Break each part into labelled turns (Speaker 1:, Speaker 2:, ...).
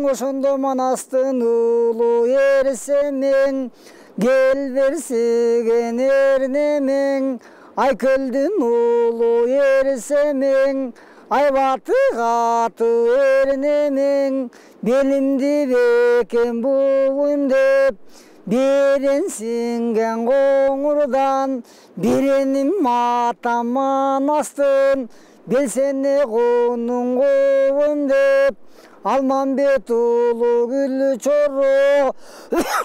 Speaker 1: Ошондо манастын улуу эрсемең, кел берсеген эрнемең, Айкөлдүн улуу эрсемең, Айбаты каты эрнемең, белимди бекем бугуйм деп, берен сиңген коңурдан, береним ата манастын, белсене конуң коойм деп, Алмамбет улуу күлү чоро,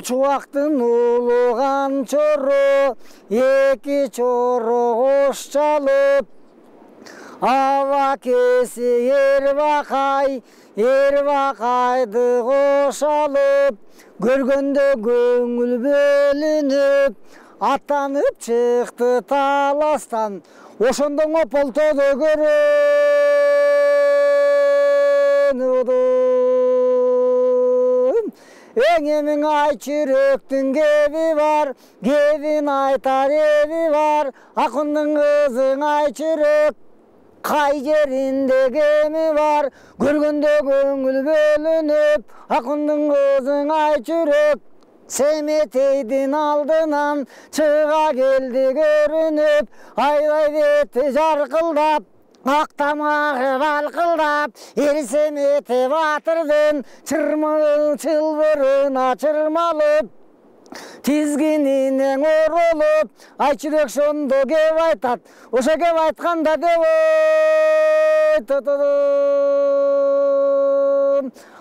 Speaker 1: чубактын улуу канчоро, эки чоро кош чалып, аба кеси эрбакайды кош алып, көргөндө көңүл бөлүнүп, аттанып чыкты таластан, ошондоңо полтодо Эңемиң ай чүрөктүн кеби бар, кебин айтар эби бар, акындын кызың ай чүрөк, кай жеринде кеми бар, көргөндө көңүл бөлүнүп, акындын кызың ай чүрөк, Семетейдин алдынан чыга келди көрүнүп, айдай бети жаркылдап, ак тамагы балкылдап, Семете батырдын чылбырына чырмалып, тизгининен оролуп, ай чүрөк шондо кеп айтат, ошо кеп айтканда деп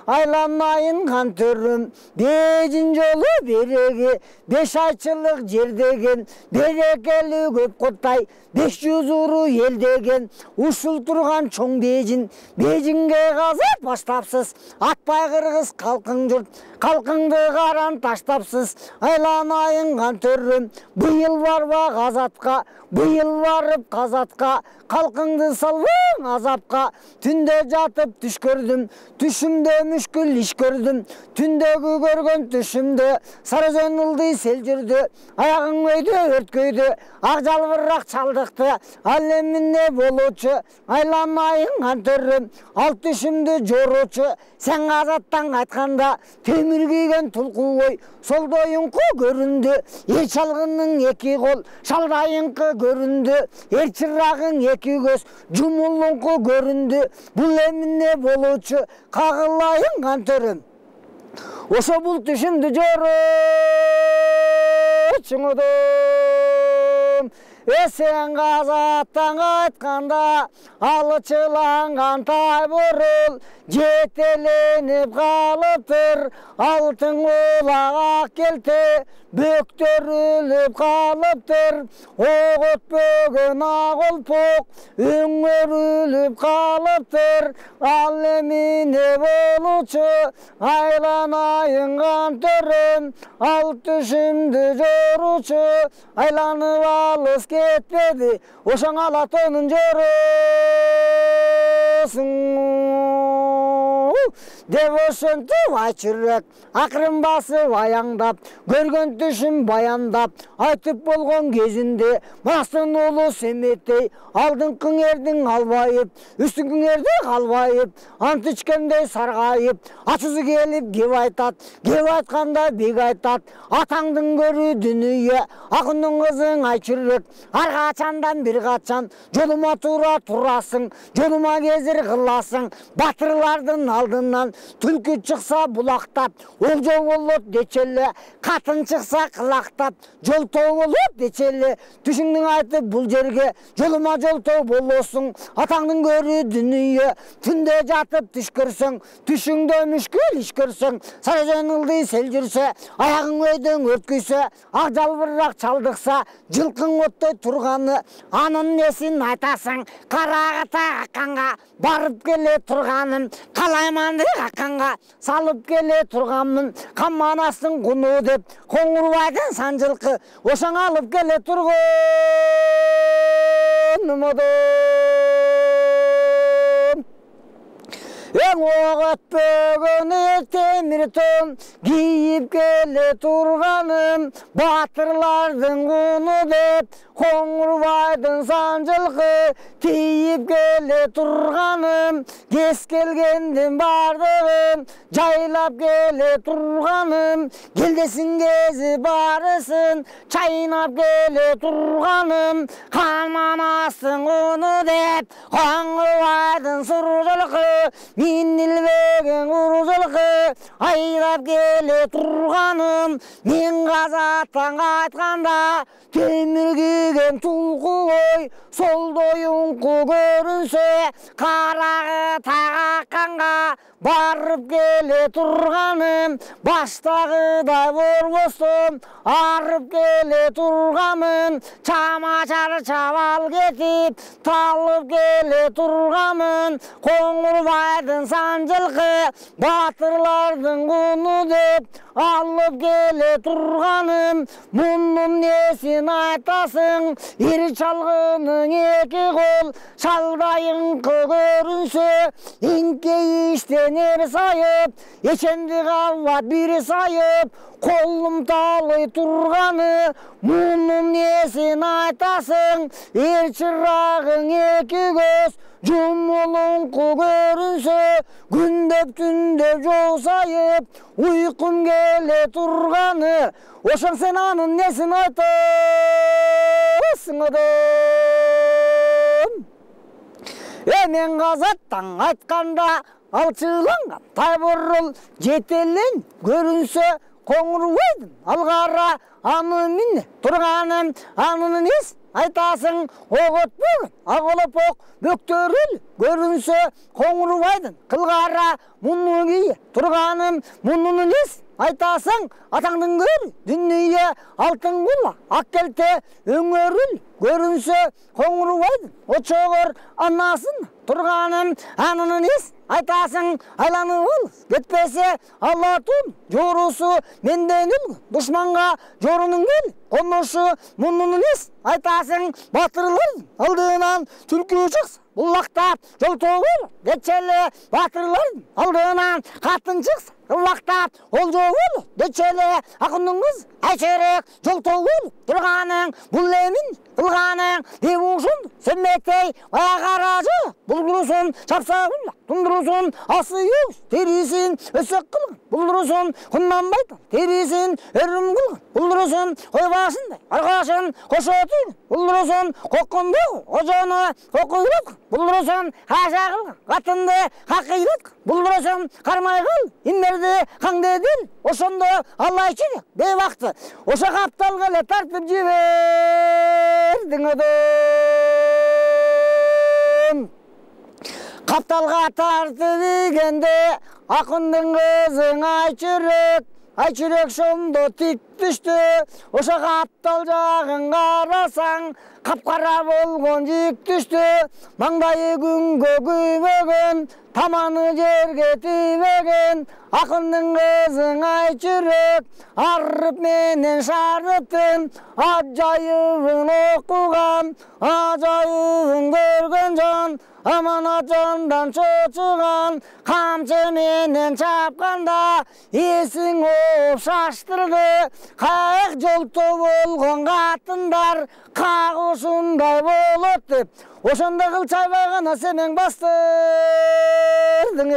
Speaker 1: айланайын кантөрүм, бежин жолу береги, 5 айчылык жер деген, берекели көп куттай, 500 уру ел деген, ушул турган чоң бежин, бежинге казап баштапсыз, атпай кыргыз калкың журт, калкыңды каран таштапсыз, айланайын кантөрүм, быйыл барба казатка, быйыл барып казатка, калкыңды салбаң азапка, түндө жатып түш көрдүм, түшүмдө мүшкүл иш көрдүм, түндөгү көргөн түшүмдө Сарыөзөн ылдый сел жүрдү, аягың өйдө өрткөйдү, ак жалбырак чалдыкты, ал эмне болуучу, айланайын кантөрүм, ал түшүмдү жоруучу, сен казаттан кайтканда, темир кийген тулкубой, солдоюңку көрүндү, эр чалгынның 2 кол, шалдайыңкы көрүндү, эр чырагың 2 көз, жумулуңку көрүндү, бул эмне болуучу, кагылайын кантөрүм. Ошо бул түшүмдү жоручуңдум, сен казаттан кайтканда, алчыланган тайбурул, жетеленип калыптыр, алтын кулак ак келте, бөктөрүлүп калыптыр, ок өтпөгөн ак олпок, өңөрүлүп калыптыр, ал эмне болуучу, айланайын кантөрүм, ал түшүмдү жоручу, айланып алыс кетпеди, ошоң алатонун жорусуң. Деп ошентип ай чүрөк, акырын басып аяңдап, көргөн түшүм баяндап, айтып болгон кезинде, Мастын улуу Семетей, алдыңкың эрдиң албайып, үстүңкүң эрди калбайып, ант ичкендей саргайып, ачуусу келип кеп айтат, кеп айтканда бек айтат, атаңдын көрүү дүнүйө, акындын кызың ай чүрөк, ар качандан бир качан, жолума туура турасың, жолума кезир кыласың, батырлардын алдынан, түлкү чыкса булактап, олжоо болот дечеле, катын чыкса кылактап, жолтоо болот дечеле, түшүңдүн айтып бул жерге, жолума жолтоо болосуң, атаңдын көрүү дүнүйө, түндө жатып түш көрсөң, түшүңдө мүшкүл иш көрсөң, Сарыөзөн ылдый сел жүрсө, аягың өйдөң өрткөйсө, ак жалбырак чалдыкса, жылкың оттой турганы, анын несин айтасың, карагата акканга, барып келе турганым, калайманды акканга, салып келе турганмын, Камманастын куну деп, Коңурбайдын санжылкы, ошоң алып келе турган. Eң оғытпөгені темір тон киіп келе тұрғаным, батырлардың құны деп Қоңырбайдың санжылқы тиіп келе тұрғаным, кес келгенден бардығым, жайлап келе тұрғаным, келдесін кезі барысын, чайнап келе тұрғаным, қаманасың ұны деп, Қоңырбайдың сұры жылқы, мен ілбеген ұры жылқы, айдап келе тұрғаным, мен қазаттан қайтқанда, темір киген тұлқы ой, сол дойыңқы көрінсе, қарағы тағаққанға барып келе тұрғаным, баштағыдай борбостым, арып келе тұрғамын, чамачар чабал кетіп, талып келе тұрғамын, Қоңырбайдың санжылқы, батырлардың құны деп, алып келе тұрғаным, мұның несін айтасың, ері чалғының екі қол, шалдайыңқы көрінсе, инке іштен ері сайып, ешенді қават бірі сайып, қолым талай тұрғаны, мұның несін айтасың, ері чырағың екі көз, жұмылыңқы көрінсе, күндеп түндеп жол сайып, ұйқым келе тұрғаны, ошаң сен анын несін айтасың адам. Мен қазаттан айтқанда, алшыланған тайбұрыл жетелен көрінсе, Қоңырбайдың алғара аны мине тұрғаным, анын нес айтасың, оғыт бүгін, ағылып оқ, бөктөріл көрінсе, Қоңырбайдың қылғара мұның ие тұрғаным, мұның нес айтасың, атаңдың көрі, дүние алтын құла, ақкелте өңөріл көрінсе, Қоңырбайдың очоғыр анасын тұрғаным, анын нес айтасың, айланы ол, кетпесе Алла тұн, жорысы менден үлгі, дұшманға жорының кел, қонушы мұның нес айтасың, батырлардың алдынан түлкі шықса, бұллақтап жол тоғыр, кетчелі батырлардың алдынан қатын шықса, бұллақтап ол жоғыр, кетчелі ақынның қыз, әшерек жол тоғыр, тұрғаның бұл емін, қылғаның деп ұшын, сөнмектей аяғаражы, бұлдырысын шапсағын, тұндырысын асы еуіз, тересін өсек қылған, бұлдырысын құннан байтын, тересін өрім қылған, бұлдырысын қойбашындай, арқашын қошатын, бұлдырысын қоққынды, ожаны қоқығыратқан, бұлдырысын қаша қылған, қатынды қақиратқан, бұлдырысын қармай қыл, инмерді қаңдеділ, ошынды Аллай чирек, бейвақты, оша қаптал қале тартып жібердің өдім. Қапталға тартып егенде, ақындың қызың айчүрек шомды тик түшті, оша қаптал жағын қарасаң, қапқара болған жик түшті, маңдайы күнге күймеген, таманы жерге тибеген, ақындың қызың айчүрек, арып менен шарыптың, ажайыбын оқыған, ажайыбын көрген жан, аманат жандан чочыған, қамшы менен чапқанда, есің оп шаштырды, қайық жолты болған қатындар, қағушындай болып деп, ошанда қыл чайбағана сенің бастырдың.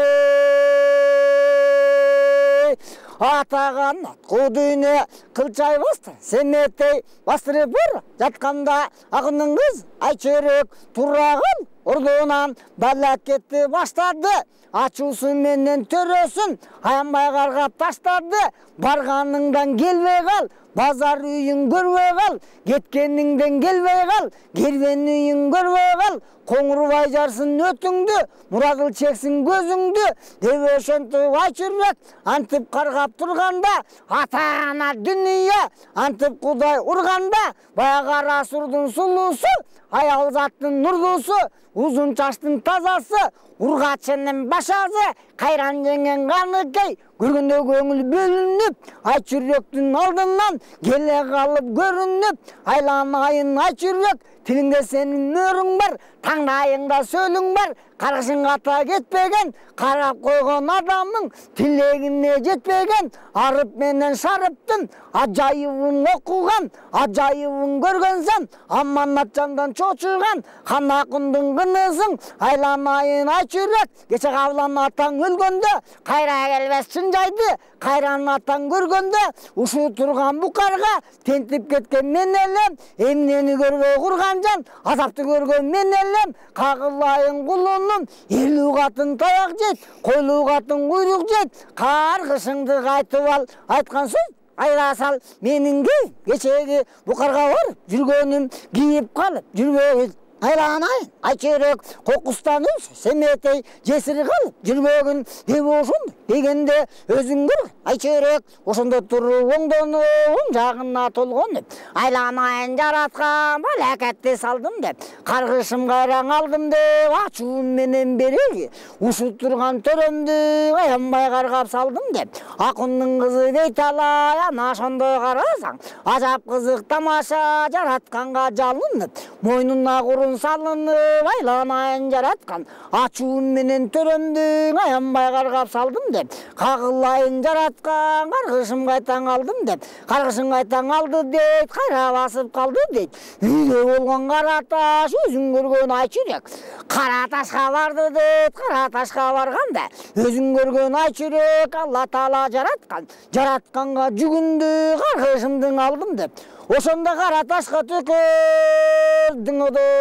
Speaker 1: Атаған атқу дүйне қылчай басты, сенеттей бастырып бұр, жатқанда ақынның қыз айчөрек тұрағын, ұрдуынан балат кетті баштады, ачусын менен төрөсін, аянбай қарғап таштады, барғаныңдан келбей қал, базар үйін көрбей қал, кеткеніңден келбей қал, кербен үйін көрбей қал, Қоңырбай жарсын өтіңді, мұрадыл чексін көзіңді, деп өшінті айчүрек, антып қарғап тұрғанда, ата-ана дүние, антып құдай ұрғанда, баяғара сұрдың сұлусы, аял заттың нұрдусы, uzun çaştın tazası, urgaçının başazı, kayran yengen kanı key, görgünde göңül bölünüp, ayçüröktün aldından, gele kalıp görünüp, aylan ayın ayçürök, Tilingde senin mörің бар, таңдайыңда сөлің бар. Қарғышың ата кетпеген, қарап қойған адамның тілегіне жетпеген. Арып менен шарыптың ажайыбын оқыған, ажайыбын көргенсен, аманат жандан чочыған. Хан Ақындың қынысың айланайын айчүрек. Кеше қавлан атаң өлгенде, қайра келбес шын жайды. Қайран атаң көргенде, ушу тұрған бұқарға тентіп кеткен мен елем. Емнені көрбей құрған жан, азапты көрген мен елем. Қағылайын құлыным, елу қатын таяқ жет, қойлу қатын құйрық жет. Қарғышыңды қайтып ал, айтқан сөз айра сал. Менің кешегі бұқарға бар, жүргенім киіп қалып, жүрбей айланайын айчырек. Қоқыстан семетей жесір қалып, жүрбегін деп ошын дегенде өзің көр айчырек. Ошында тұру оңдоның жағына толғанып, айланайын жаратқан бәләкәтте салдым деп. Қарғышым қайраң алдым деп, ачуым менен береге ушу тұрған төрөмді аянбай қарғап салдым деп. Ақынның қызы дейталай, ана шондой қарасаң, ажап қызық тамаша жаратқанға жалынып, мойнына құрын салынып, айланайын жаратқан ачуым менен төрөмді аянбай қарғап салдым деп. Қағылайын жаратқан қарғышым қайтаң алдым деп. Қарғышым қайтаң алды дейт, қайра басып қалды дейт. Үйде болған қараташ өзің көрген айчүрек. Қараташқа барды дейт, қараташқа барғанда өзің көрген айчүрек. Алла Таала жаратқан, жаратқанға жүгінді қарғышымдың алдым деп. Ошонда қараташқа төкөрдің одым.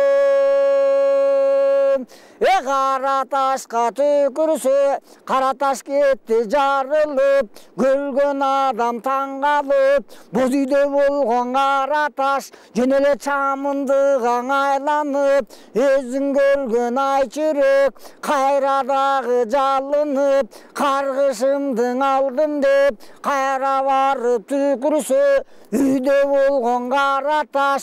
Speaker 1: Қараташқа төкірсе, қараташ кетті жарылып, көрген адам таңғалып. Боз үйде болған қараташ жөнеле чамындыған айланып, өзің көрген айчүрек қайрадағы жалынып. Қарғышымдың алдым деп қайра барып төкірсе, үйде болған қараташ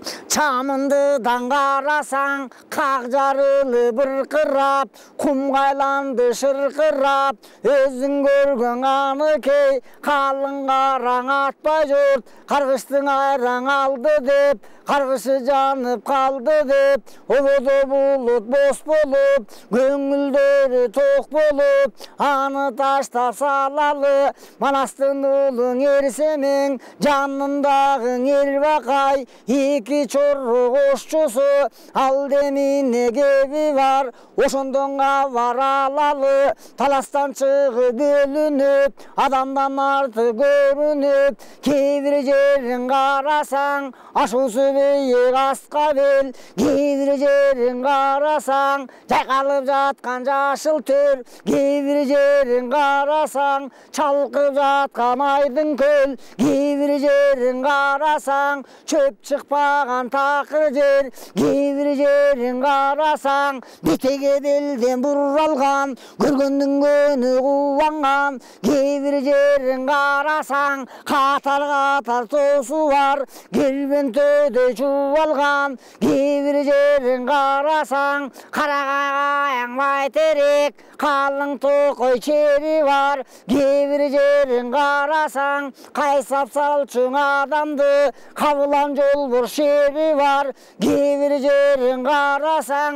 Speaker 1: чамындыдан қарасаң, қақ жарылы бұрқырап, құм қайланды шырқырап. Өзің көрген аныкей, қалың қараң атпай жұрт, қарғыштың айраң алды деп, қарғышы жанып қалды деп. Ободы бұлыт бос болып, көңілдері тоқ болып, аны таштап салалы. Манастың ұлың ерсемең, жанындағың ербақай, екі чоры қошчысы, ал деміне кеби бар, ошондонға баралалы. Таластан шығып бөлініп, адамдан арты көрініп, кейбір жерін қарасаң, ашусы бейек асқа бел. Кейбір жерін қарасаң, жайқалып жатқан жашыл төр. Кейбір жерін қарасаң, чалқып жатқан айдың көл. Кейбір жерін қарасаң, чөп шықпаған тақыр жер. Кейбір жерін қарасаң, бетеге белден бұралған, көргеннің көні қуанған. Кейбір жерін қарасаң, қатар-қатар тосу бар, кербен төде чуалған. Кейбір жерін қарасаң, қарағаяң байтерек, қалың тоқой чері бар. Кейбір жерін қарасаң, қайсап салчың адамды, қабылан жол бір шері бар. Кейбір жерін қарасаң,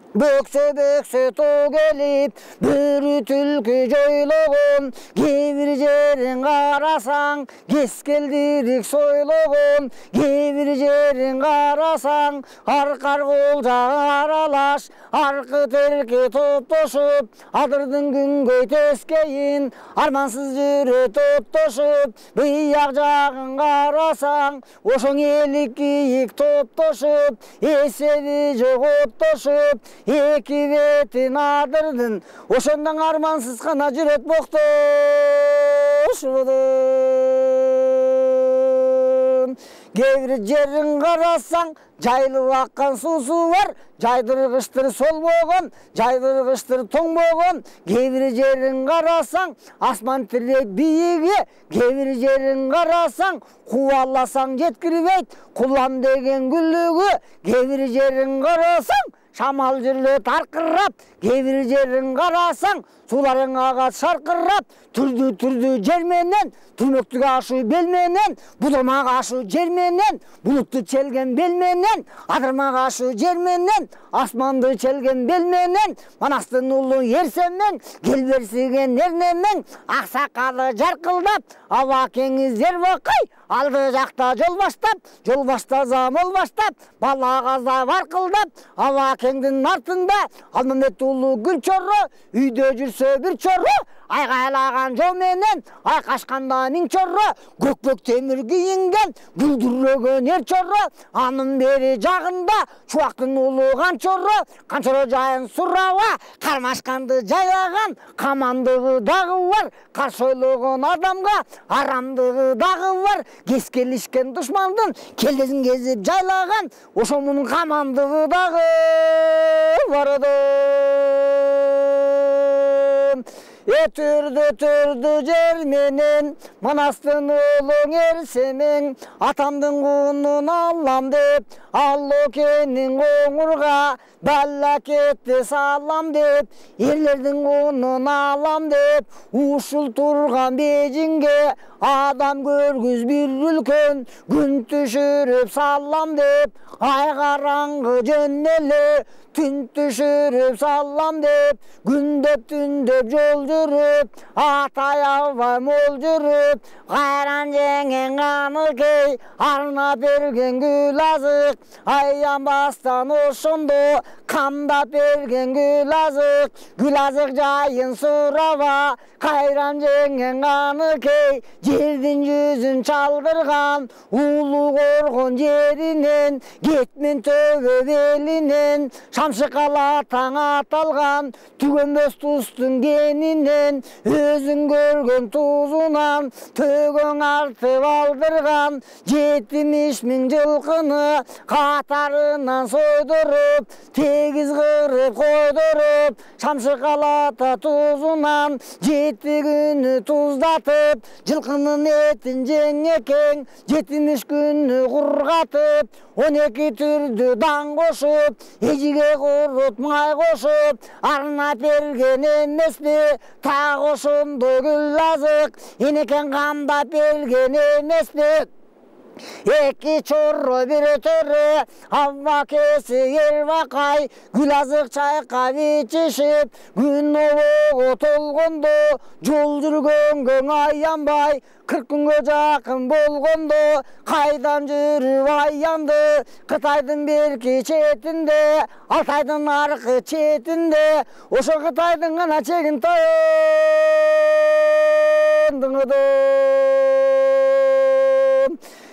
Speaker 1: бөксө тоо келип, бүрү түлкү жойлогон. Кейбір жерин қарасаң, кескелдирик сойлогон. Кейбір жерин қарасаң, арқар қолжағы аралаш, арқы терке топтошуп, адырдың күнгөй тескейин, армансыз жүрө топтошуп. Быяк жағын қарасаң, ошоң элик кийик топтошуп, эсеби жок оттошуп. Эки бетин адырдын, ошондон армансыз гана жүрөт боктошудун. Кейбір жерин қарасаң, жайлып аккан суусу бар, жайдыргычтыр сол болгон, жайдыргычтыр тоң болгон. Кейбір жерин қарасаң, асман тирек бийиги. Кейбір жерин қарасаң, кубаласаң жеткирбейт, кулам деген гүлүгү. Кейбір жерин қарасаң, шамал жүрлі тарқырап, кейбір жерін қарасаң, суларың ағат шарқырап, түрді жерменен, түрмөктігі ашу белменен, бұдырмақ ашу жерменен, бұлытты челген белменен, адырмақ ашу жерменен, асманды челген белменен, манастың ұлы ерсемен, келберсіген ернемен, ақсақалы жарқылдап, ауа кеңіздер бақай, алды жақта жол башта замыл баштап, бала қаза барқылдап, ауа кеңдің артында, алмамет ұлы гүл чорро, үйде жүрсе бір чорро, айғайлаған жолменен, айқашқанда мың чорро, көкпөк темір киінген, бүлдіреген ер чорро, аның бері жағында, шуақтың ұлыған чорро, қанчоро жайын сұрауа, қармашқанды жайлаған, қамандығы дағы бар, қаршойлығын адамға, арамдығы дағы бар, кескелішкен дұшмандың, келдесін кезіп жайлаған, ошомның қамандығы дағы барады. Түрді жерменен, манастың ұлың ерсемен, атамдың құнын алам деп, алло кенің оңырға, бәлі кетті салам деп, ерлердің құнын алам деп, ұшыл тұрған бейжінге, адам көргіз бір үлкен, күн түшіріп салам деп, ай қараңғы жөннелі, түн түшіріп салам деп, күндеп түндеп жол жүріп, атай албай мол жүріп, қайран жеңен ғаны кей, арна берген гүл азық, аянбастан ошондо, қамдап берген гүл азық жайын сұраба, қайран жеңен ғаны кей, жердің жүзін чалдырған, улы қорғын жерінен, кетмен төбе белінен, шамшы қала таң аталған, түгенбес тұстың генінен, өзің көрген тұзынан, төгің артып алдырған, 70 мың жылқыны қатарынан сойдырып, тегіз қырып қойдырып, шамшы қалата тұзынан, 7 күні тұздатып, жылқының етін жеңекең, 70 күні құрғатып, 12 түрді дан қошып, ежіге құрып май қошып, арна берген емес пе, тағы ошондой гүл азық, енекең қамдап берген емес пе. Эки чорро бир өтөрө, авва кеси ер бакай, гүл азык чайкап ичишип, күн обого толгондо, жол жүргөнгө аянбай, 40 күнгө жакын болгондо, кайдан жүрүп аянды, Кытайдын берки четинде, Алтайдын аркы четинде, ошо Кытайдын гана чегин таяндыңыды.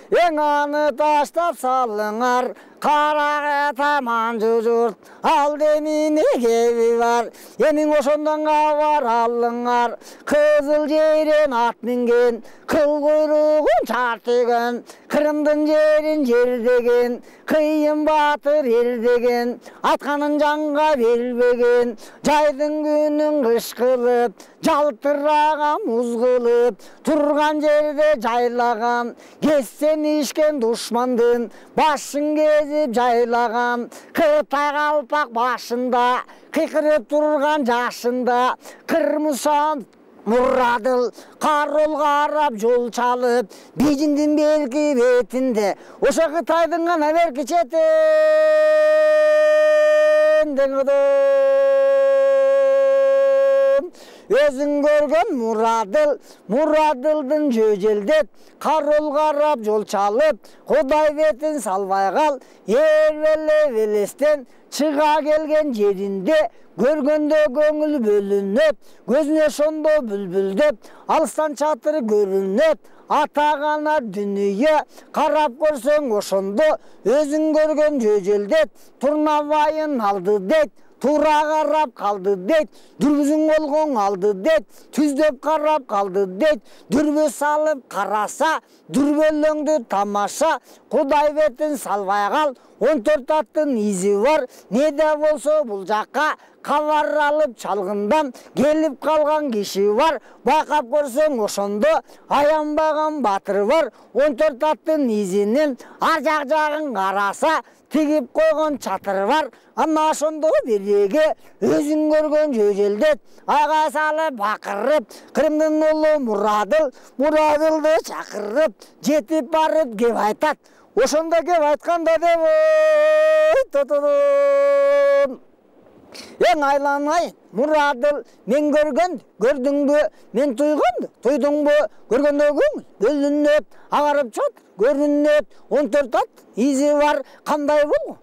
Speaker 1: Ең аны таштап салыңар, қарағы таман жүзірт, ал деміне кеби бар, емін ошондан қавар алыңар, қызыл жерен ат мінген, қыл құйрығын чартеген, Қырымдың жерін жердеген, қиын батыр ердеген, атқанын жанға бербеген, жайдың күнін қыш қылып, жалтыраған мұз қылып, тұрған жерде жайлаған, кессен ішкен дұшмандың, башын кезіп жайлаған, Қытай қалпақ башында, қиқырып тұрған жашында, қырмызан Мұрадыл, қарол қарап жол чалып, Бейжіңдің беркі бетінде, ошо Қытайдың ғана беркі четінден ұдым. Өзің көрген Мұрадыл, Мұрадылдың жөжелдеп, қарол қарап жол чалып, Құдай бетін салбай қал, велестен шыға келген жерінде, көргенде көңіл бөлініп, көзіне шондо бүлбүлдеп, алыстан чатыр көрініп, атағана дүние, қарап көрсең ошондо, өзің көрген жөжелдет, турнабайын алды дет, тура қарап қалды дет, дүрбізің олғың алды дет, түздеп қарап қалды дет, дүрбі салып қараса, дүрбеліңді тамаша, Құдай бетін салбай қал, 14 аттың изи бар, неде болса бұл жаққа, қавар алып чалғындан келіп қалған кеші бар, бақап көрсең ошондо аянбаған батыр бар, 14 аттың изінен ар жақ жағын қараса, тигип койгон чатыр бар. Ана ошондо бириге өзүң көргөн жөжөлдөт айгай салып бакырып, Кырымдын уулу Мурадылды чакырып, жетип барып кеп айтат. Ошондо кеп айтканда деп Ең айланайын, Мурадыл, мен көрдүңбү, мен туйдуңбу, көргөндө көңүл, бөлүнөт, агарып жатыр, көрүнөт, 14 ат, изи бар, кандай болгон,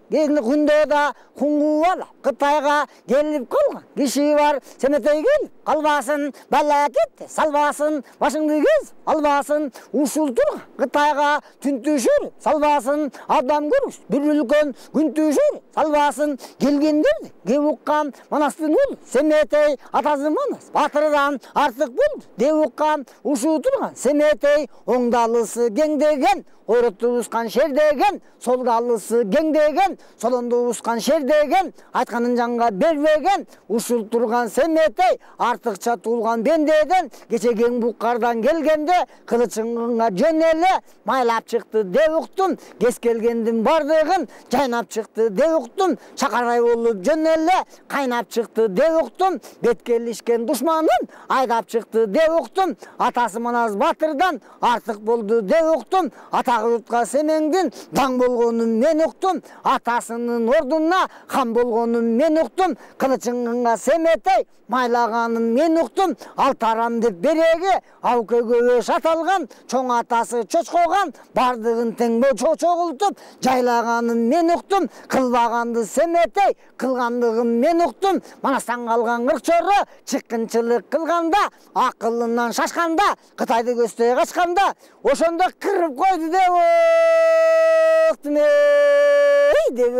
Speaker 1: күндө да куңгу бала, Кытайга келип калган, киши бар, Семетей келип, калбасын, бала кетти, салбасын, башыңды кез, албасын, ушул турган, Кытайга түнтүшүр, салбасын, адам көрүш, бир үлкөн күнтүшүр, салбасын, келгендерди, кеп уккан, Манастын уулу, Семетей, атасы Манас, батырдан артык болду, деп уккан, ушул турган, Семетей, оңдалысы кеңдеген, Ойроту ускан шер деген, солдалысы кеңдеген, солонду ускан шер деген, айтканын жанга бербеген, ушул турган Семетей, артыкча туулган бендеден, кече кең буккардан келгенде, кылычыңга жөн эле, майлап чыкты деп уктум, кес келгендин бардыгын, жайнап чыкты деп уктум, шакарай болуп жөн эле, кайнап чыкты деп уктум, беткелишкен душманын, айдап чыкты деп уктум, атасы Манас батырдан артык болду деп уктум, Ырытка Семеңдин даң болгонун мен уктум, атасынын ордуна хан болгонун мен уктум, кылычыңга Семетей майлаганын мен уктум, алтарам деп береге ауке көбөш аталган, чоң атасы чочкоган, бардыгын тең чогултуп жайлаганын мен уктум, кылбаганды Семетей кылгандыгын мен уктум, Манастан калган кыркчору чыккынчылык кылганда, акылынан шашканда, Кытайды көздөй качканда, ошондо кырып койду деп уктум деп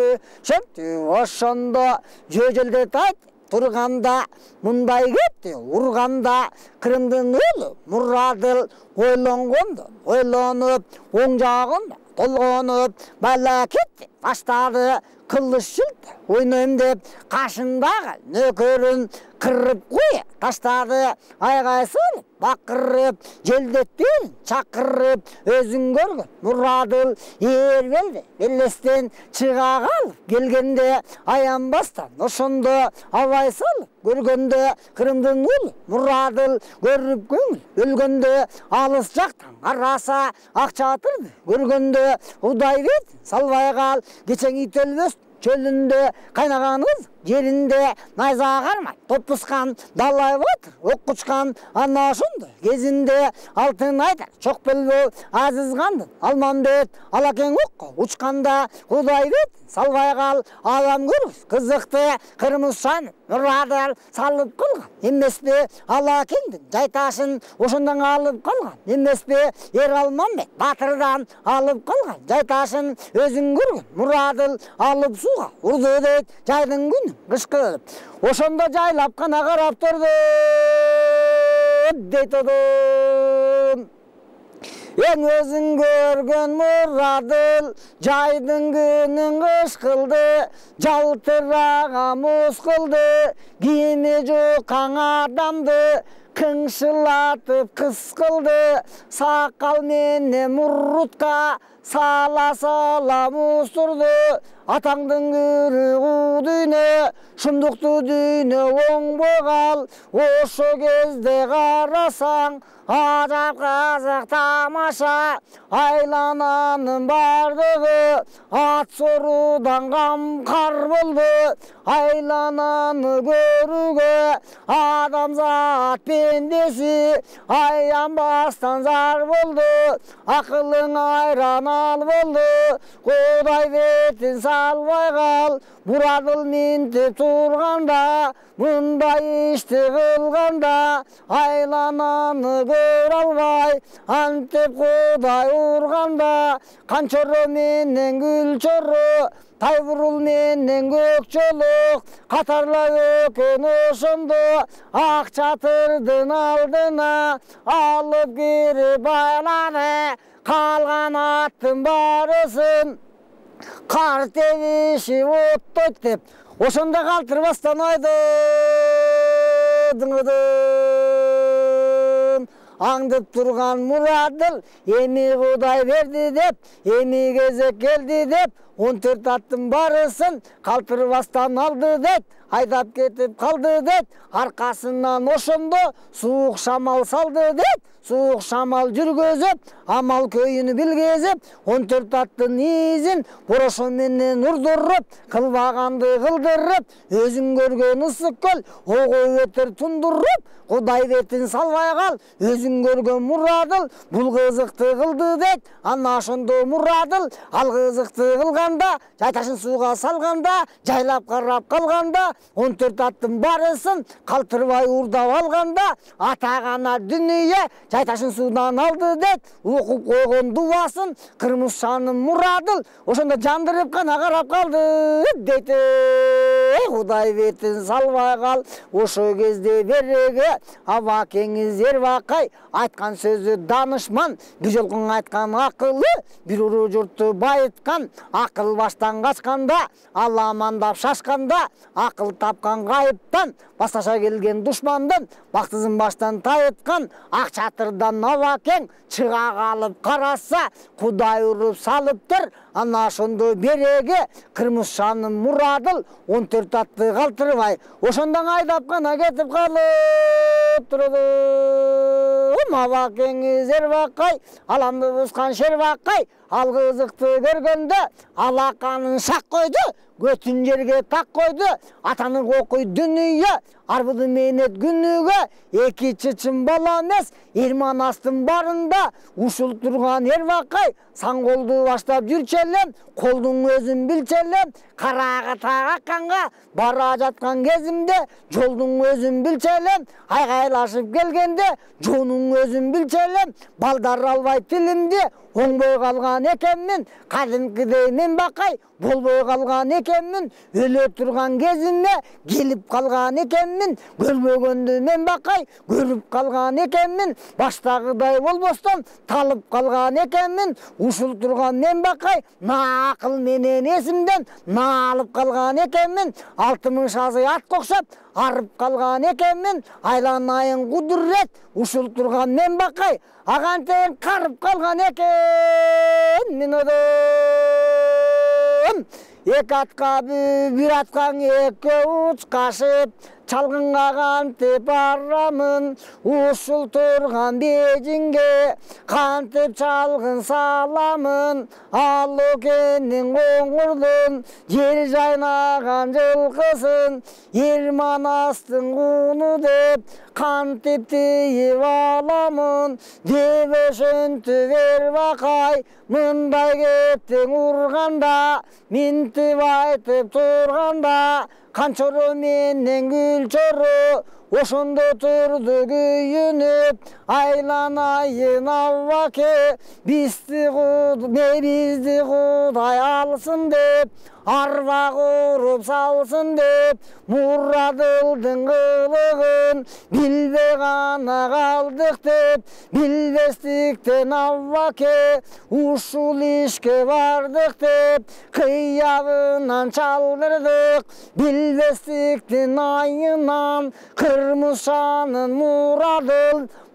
Speaker 1: ошондо жөжөлдөт айт турганда, мындай кетти урганда, Кырымдын уулу Мурадыл ойлонуп, оң жагын толгонуп, бала кетти, таштады, кылыш жылды, ойнойм деп, кашындагы нөкөрүн кырып куя таштады, айгай салып, бакырып, желдеттерин чакырып, өзүң көргөн Мурадыл эрбелде, белестен чыга калып, келгенде аянбастан, ошондо абай салып, көргөндө Кырымдын уулу Мурадыл көрүп көңүл, өлгөндө алыс жактан караса ак чатырды, көргөндө удай бет салбай кал, кечең ит өлбөс чөлүндө кайнаганыз жеринде найза кармай, топускан далай батыр, ок кучкан ана ошондо кезинде алтын айтар, чок белбөө азызгандын, Алмамбет алакең окко учканда удай бет салбай кал, адам көрүс кызыкты кырмыз шаны Мурадыл салып калган, эмеспи алакеңдин жайташын ошондон алып калган, эмеспи Алмамбет батырдан алып калган, жайташын өзүң көргөн Мурадыл алып суга урду дейт жайдын күнү кышкырып, ошондо жайлап кана карап турду дейт одум. Эң өзүң көргөн Мурадыл жайдын күнүн кышкылды, жалтырага муз кылды, кийими жуккан адамды кыңшылатып кыз кылды, сакал менен мурутка сала муз турду, атаңдын күрүгү дүйнө, шумдукту дүйнө оңбой кал, ошо кезде карасаң ажап кызык тамаша, айлананын бардыгы ат сорудан камкар болду, айлананы көрүүгө адамзат пендеси аянбастан зар болду, акылың айран ал болду, Кудай бетин салбай кал, Мурадыл минтип турганда, мындай ишти кылганда, айлананы көрө албай, антип Кудай урганда, канчоро менен гүлчору, тайбурул менен көкчөлүк, катарлап өкөн ошондо, ак чатырдын алдына алып кирип байлады, калган аттын барысын кар тебишип оттойт деп, ошондо калтырбастан айдым. Аңдып турган Мурадыл, эми Кудай берди деп, эми кезек келди деп, 14 аттың барысын қалтырбастан алды дед, айдап кетіп қалды дед, арқасынан ошондо суық шамал салды дед, суық шамал жүргөзіп, амал көйүнү билгезип, 14 аттын изин борошо менен урдуруп, кылбаганды кылдырып, өзүң көргөн ысык көл, ого өтөр тундуруп, Кудай бетин салбай кал, өзүң көргөн Мурадыл, бул кызыкты кылды дет, ана ошондо Мурадыл, ал кызыкты кылганда, жайташын сууга салганда, жайлап карап калганда, 14 аттын барысын калтырбай уурдап алганда, атагана дүнүйө жайташын суудан алды дет, окуп койгон дубасын кырмыз шанын Мурадыл, ошондо жандырып гана карап калды дейт. Кудай бетин салбай кал, ошо кезде береге аба кеңиз Эрбакай айткан сөзү данышман, бир жолкун айткан акылы, бир уру журтту байыткан, акыл баштан качканда, Алла амандап шашканда, акыл тапкан кайыптан, басташа келген душмандын бактызын баштан тайыткан, ак чатырдан аба кең чыга калып караса, Кудай уруп салыптыр, ана ошондо береге кырмыз шанын Мурадыл 14 атты калтырбай, ошондон айдап гана кетип калып турду. Аба кеңиз Эрбакай, аламды бускан Шербакай, ал кызыкты көргөндө алаканын шак койду, көтүн жерге так койду, атаны кокуй дүнүйө, арбыды мээнет күнүгө, эки чычын бала эмес, Эрман астын барында ушул турган Эрбакай, саңголду баштап жүрчелем, колдун өзүн билчелем, караага тагакканга бара жаткан кезимде, жолдун өзүн билчелем, айгайлашып келгенде, жонун өзүн билчелем, балдар албай тилимди, оңбой калган экенмин, кадимкидей мен бакай, болбой калган экенмин, өлө турган кезиме келип калган экенмин, көрбөгөндү мен бакай, көрүп калган экенмин, баштагыдай болбостон талып калган экенмин, ушул турган мен бакай, акыл менен эсимден наалып калган экенмин, 60 азый атка окшоп арып калган экенмин, айланайын кудурет, ушул турган мен бакай, агантен карып калган экен. Мен одом эки атка бир аткаң экөө кашып, чалгынга кантип барамын, ушул турган бежиңге кантип чалгын саламын, ал экенин коңурдун жер жайнаган жылкысын, Эрман астын кууну деп кантип тийип аламын, деп ошентип Эрбакай, мындай кеттиң урганда, минтип айтып турганда, канчоро менен Гүлчоро ошондо турду күйүнүп, айланайын Абаке, бизди Кудай алсын деп, арба куруп салсын деп, Мурадылдын кылыгын билбей гана калдык деп, билбестиктен Абаке, ушул ишке бардык деп, кыябынан чалдырдык, билбестиктин айынан, кырмыз шанын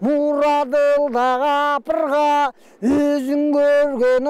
Speaker 1: Мурадылда капырга, өзүң көргөн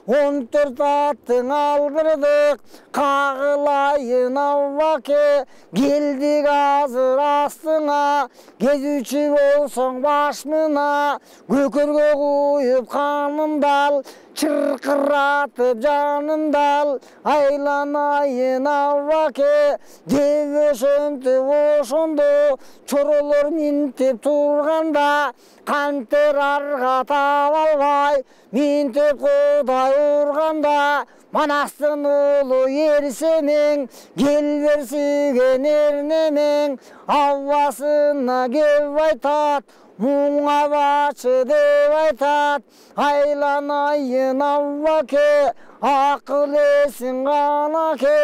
Speaker 1: 14 аттың алдырдык, кагылайын Абаке, келдик азыр астыңа, кезүүчү болсоң баш мына, көкөргө куюп канымдал, чыркыратып жанымдал, айланайын Абаке, деп ошентип ошондо чоролор минтип турганда, кантер арга таба албай, минтип Кудай урганда, Манастын уулу Ерсемең, кел берсиген эрнемең, аббасына кеп айтат, муңа бачы деп айтат, айланайын Абаке, акыл эсиң канаке,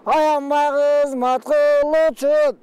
Speaker 1: аянбай кызмат кылучу,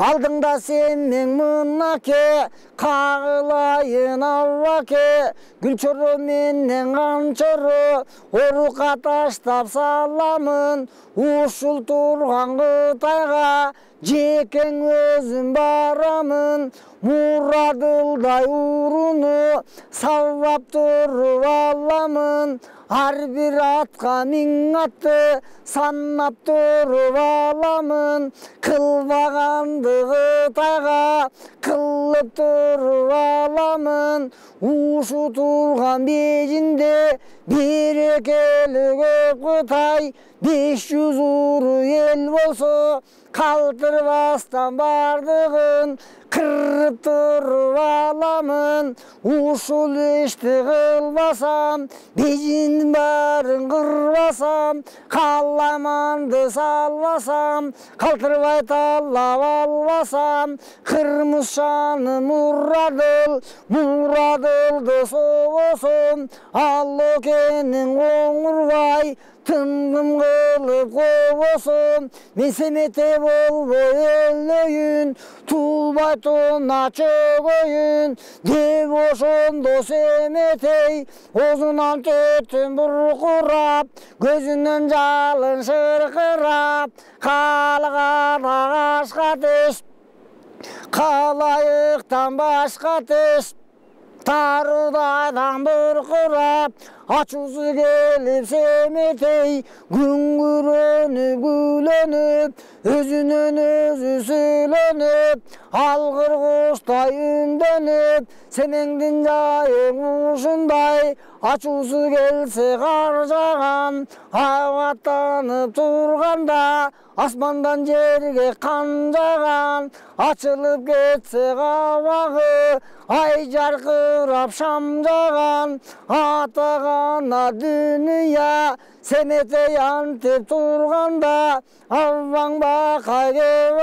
Speaker 1: алдыңда сенің мынаке, кагылайын Абаке, Гүлчоро менен Канчоро, орука таштап саламын, ушул турган Кытайга, жекең өзүм барамын, Мурадылдай уруну сабап туруп аламын, ар бир атка миң атты санап туруп аламын, кылбаганды Кытайга кылып туруп аламын. Ушу турган Бейжиңде берекелі көп Кытай, 500 уру ел болсо калтырбастан бардыгын кырып туруп аламын. Ушул ишти кылбасам, Бейжиңдин баарын кырбасам, каламанды салбасам, калтырбай талап албасам, кырмыз шаны Мурадылды собосом, ал экенин оңурбай тынгым кылып кобосом. Мен семете болбой өлөйүн, тулбай тона чөгөйүн деп ошондо Семетей озунан төтүн буркурап, көзүнөн жалын шыркырап, калгада кашка төш, калайыктан башка төш, тарудайдан буркурап, ачуусу келип Семетей күңгүрөнүп күлөнүп, өзүнөн өзү сүйлөнүп, алгыр куштай үндөнүп, семеңдин жайың ушундай, ачуусу келсе кар жаган, абаттанып турганда, асмандан жерге кан жаган, ачылып кетсе кабагы, ай жаркырап шам жаган, атагана дүнүя. Семетей антип турганда, аббаң бакай кеп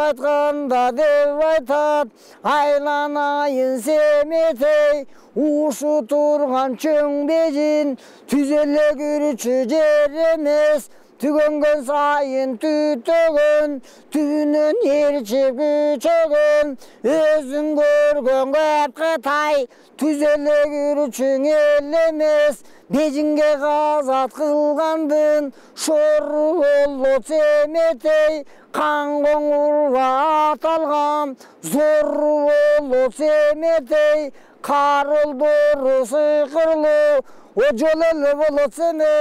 Speaker 1: айтканда деп айтат, айланайын Семетей, ушу турган чөң Бейжиң, түзеле күрчү жер эмес, түгөнгөн сайын түтөгөн, түбүнөн ээрчип күчөгөн, өзүң көргөн көп Кытай, түзеле күрчүң эл эмес, Бейжиңге казат кылгандын шору болот Семетей, кан коңурба аталган зору болот Семетей, карылдыруу сыйкырлуу ожол эле болот Семетей.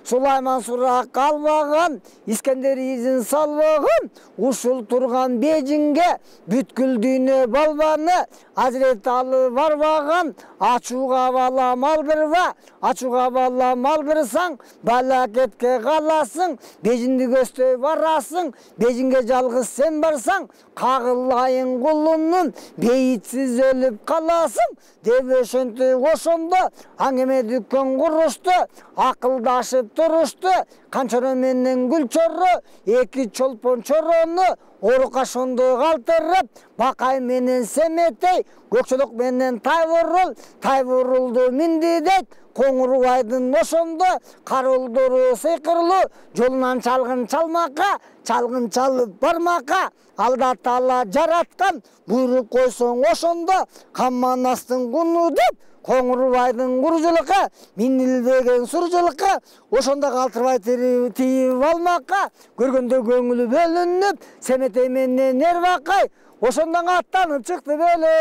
Speaker 1: Сулайман сурак калбаган, Искендер изин салбаган, ушул турган Бейжиңге бүткүл дүйнө балбаны, Азирет Алы барбаган, ачууга бала малдырба, ачууга бала малдырсаң, балакетке каласың, Бейжиңди көздөй барасың, Бейжиңге жалгыз сен барсаң, кагылайын кулунун, бейитсиз өлүп каласың, деп ошентип ошондо аңеме дүккөн курушты, акылдашып турушту, Канчоро менен Гүлчоро, эки чолпон чорону, орука шондо калтырып, Бакай менен Семетей, Көкчөлөк менен Тайбурулду минди дейт, Коңурбайдын ошондо, карылдыруу сыйкырлуу, жолунан чалгын чалмакка, чалгын чалып бармакка, алда Таала жараткан, буйрук койсоң ошондо, Камманастын куну деп, Коңурбайдын куржулукка, минилбеген суржулукка, ошондо калтырбай тийип алмакка, көргөндө көңүлү бөлүнүп, Семетей менен Эрбакай, ошондон аттанып чыкты бөлөнүп.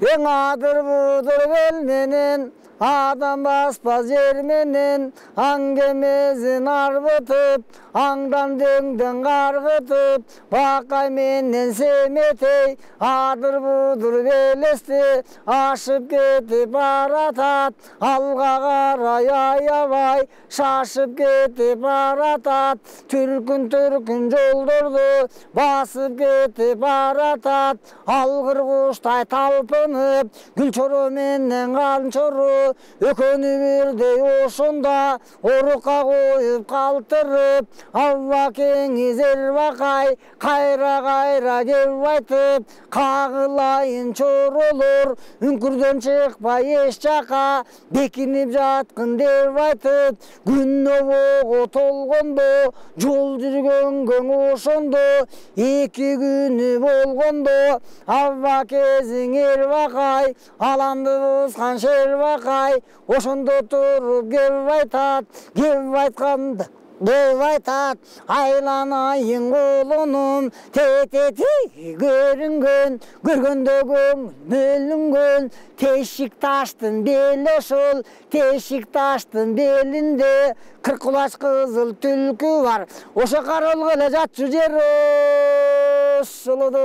Speaker 1: Эң адыр будур бел менен, адам баспас жер менен, аң кемесин арбытып, аңдан дөңдөн каргытып, Бакай менен Семетей адыр будур белести ашып кетип баратат, алга карай аябай шашып кетип баратат, түркүн жолдорду басып кетип баратат, алгыр куштай талпынып, Гүлчоро менен Канчоро экөөнү бирдей ошондо орука коюп калтырып, Абба кеңиз Эрбакай кайра кеп айтып, кагылайын чоролор, үңкүрдөн чыкпай эч жака, бекинип жаткын деп айтып, күн обого толгондо, жол жүргөнгөн ошондо, эки күнү болгондо, Абба кезиң Эрбакай, аламды бузган Шербакай, ошондо туруп кеп айтат, кеп айтканда деп айтат, айланайын құлыным, көрінген, көргенде көңіл бөлінген, тешік таштың белі шыл, тешік таштың белінде, 40 құлаш қызыл түлкі бар, оша қарылғылы жатшы жері шылыдым.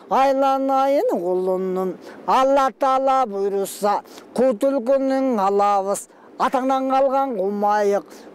Speaker 1: Айланайын құлыным, Алла Таала бұйырса, қу түлкінің алабыз, атаңнан қалған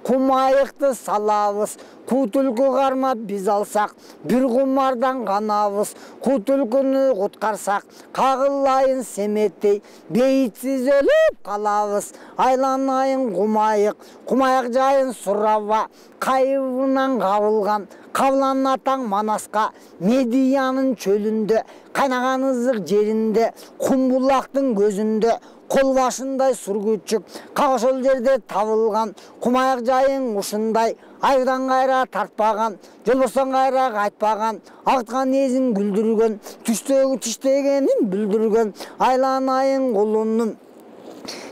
Speaker 1: құмайықты салабыз, қу түлкі қармап біз алсақ, бір құмардан ғанабыз, қу түлкіні құтқарсақ, қағылайын семеттей, бейітсіз өліп қалабыз. Айланайын құмайық жайын сұрава, қайыбынан қабылған, қабылан атаң Манасқа, Медиянын чөлінде, қайнаған ызық жерінде, құмбұлақтың көзінде, қол башындай сүргүтчүк, қағышыл жерде табылған, құмайық жайын ұшындай, айдан қайра тартпаған, жолбостан қайра қайтпаған, ақтқан езін күлдірген, түштегенін бүлдірген, айланайын құлыным.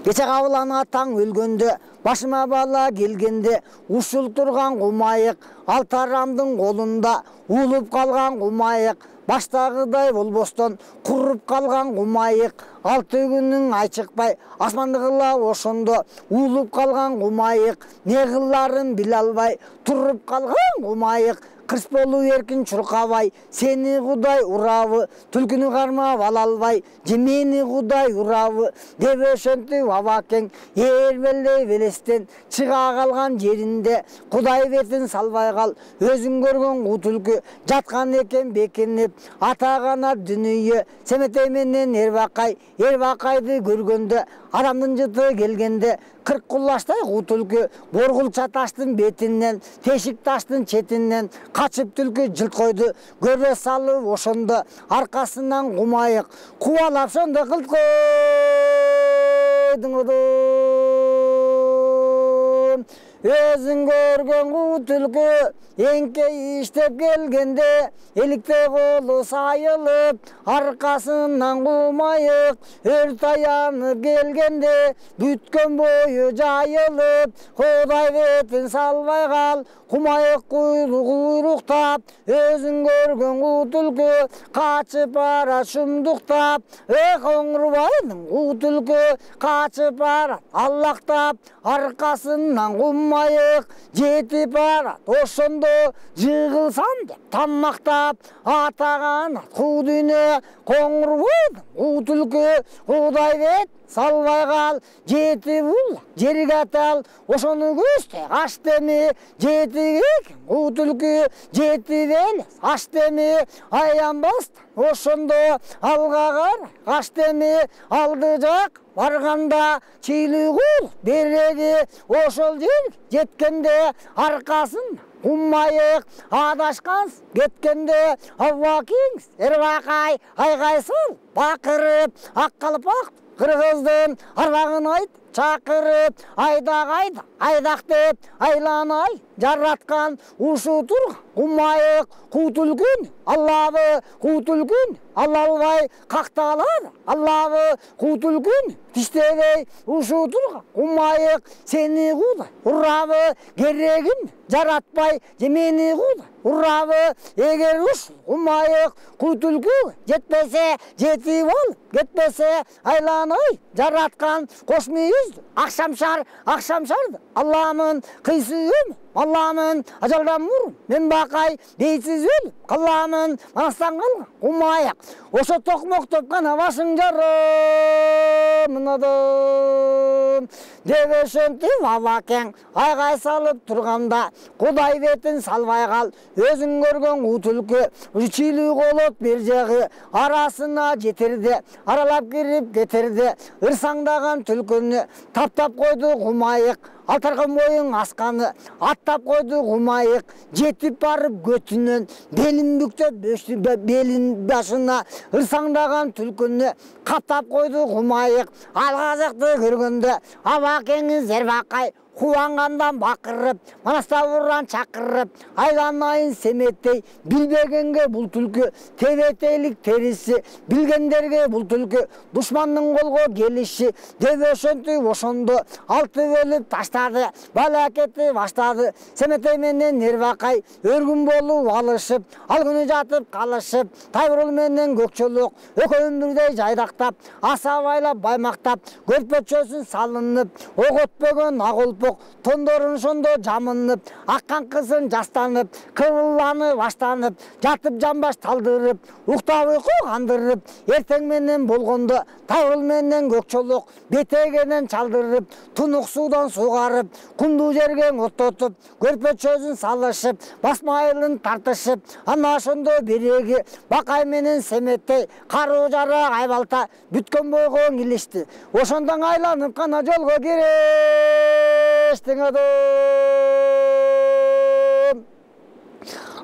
Speaker 1: Кеше қабылан атаң өлгенде, башыма бала келгенде, ұшыл тұрған құмайық, алтарамдың қолында, улып қалған құмайық, баштағыдай болбостан құрып қалған құмайық, алты күннің ай шықпай, асмандығыла ошондо улып қалған құмайық, не қыларын біле албай, тұрып қалған құмайық, қырс болу еркін чұрқабай, сені құдай ұрабы, түлкіні қармап ала албай, жемені құдай ұрабы, деп өшөнті Абакең, ербелдей белестен, шыға қалған жерінде, құдай бетін салбай қал, өзің көрген қу түлкі, жатқан екен бекенеп, атағана дүние, семетейменен ербақайды көргенде, адамдың жыты келгенде, 40 құлаштай қу түлкі, борғылша таштың бетінен, тешік таштың четінен, қачып түлкі жылт қойды, көре салып ошонды, арқасынан құмайық, қуалап сонды қылт қойдың ұдым. Өзің көрген қу түлкі, еңке іштеп келгенде, елікте қолы сайылып, арқасынан құмайық, өрт аянып келгенде, бүткен бойы жайылып, құдай бетін салбай қал, құмайық құйрықтап, өзің көрген қу түлкі, қачып бара шымдықтап, Қоңырбайдың қу түлкі, қачып бара аллақтап, арқасынан құмайық, жетіп бара ошондо жығылсан деп таммақтап, атаған қу дүние, Қоңырбайдың қу түлкі, құдай бет салбай қал, жеті бұл жерге тал, ошоны көсте аш деме, жеті екен қу түлкі, жеті белес аш деме, аянбастан ошондо алға қара аш деме, алды жақ барғанда чейлі қол береге, ошол жер жеткенде арқасын құмайық, адашқанс кеткенде Абакең Ербақай айғайсыл бақырып, аққалпақ қырғыздың арбағын айт чақырып, айдақ айдақ деп айланай жаратқан, ушу тұрған құмайық, қу түлкін аллабы, қу түлкін ала албай қақталады аллабы, қу түлкін тістегей ушу тұрған құмайық, сені құдай ұрабы, керегін жаратпай жемені құдай ұрабы, егер ұш құмайық, қу түлкі жетпесе жетіп ол, кетпесе айланай жаратқан, қош мүйізді ақшамшарды Алламын қисы өмір, Алламын ажалдан мұрын, мен бақай бейсіз өліп, қаламын Манастан қалған құмайық, ошо тоқмоқтап қана басың жарым адам. Деп өшентіп Абакең айғай салып тұрғанда, құдай бетін салбай қал, өзің көрген қу түлкі, чилі қолот бер жағы арасына жетерді, аралап кіріп кетерді, ырсаңдаған түлкіні таптап қойды құмайық, алтарған бойың асқаны аттап қойды құмайық, жетіп барып көтінен белін бүктеп белін башына ырсаңдаған түлкіні қаптап қойды құмайық. Алғазақты көргенде Абакең Ербақай кубангандан бакырып, манаста буран чакырып, айланайын семеттей, билбегенге бул түлкү, тебетейлик териси, билгендерге бул түлкү, душмандын колго келиши, дебөшөнтү ошондо, алты бөлүп таштады, балакети баштады, семетей менен Нербакай, өргүн болуп алышып, ал күнү жатып калышып, Тайбурул менен Көкчөлөк, экөөн бирдей жайдактап, аса байлап баймактап, көрпөчөсүн салынып, ок өтпөгөн ак олпок, тондорун ошондо жамынып, аккан кызын жастанып, кыбылланып баштанып, жатып жамбаш талдырып, уктап уйку кандырып, эртең менен болгондо Тайбурул менен Көкчөлөк бетегенен чалдырып, тунук суудан сугарып, кумдуу жерге оттотуп, көрпөчөсүн салышып, басмайылын тартышып, ана ошондо биреги Бакай менен Семеттей каруу жарак айбалта бүткөн бойго илишти. Ошондон айланып гана жолго кирештиң адым.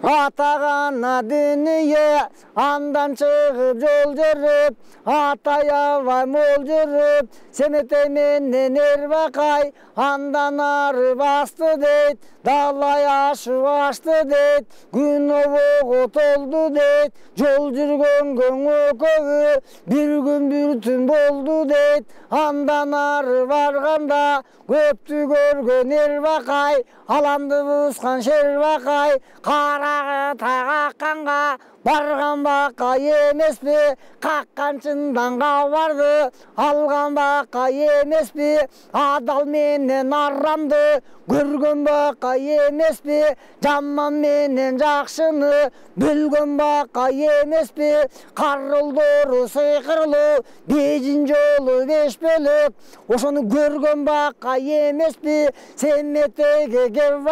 Speaker 1: Атагана дүние андан чыгып жол жүрүп, атаябай мол жүрүп, Семетей менен Нербакай андан ары басты дейт, далай ашып ашты дейт, күн обого толду дейт, жол жүргөнгө экөөбү бир күн бир түн болду дейт, андан ары барганда көптү көргөн Нербакай, аламды бускан Шербакай, карагы тагакканга барган Бакай эмеспи, каккан чындан кабарды алган Бакай эмеспи, адал менен арамды көргөн Бакай эмеспи, жаман менен жакшыны бөлгөн Бакай эмеспи, карылдору сыйкырлуу, бежин жолу беш бөлөк, ошону көргөн Бакай эмеспи, Семетейге кеп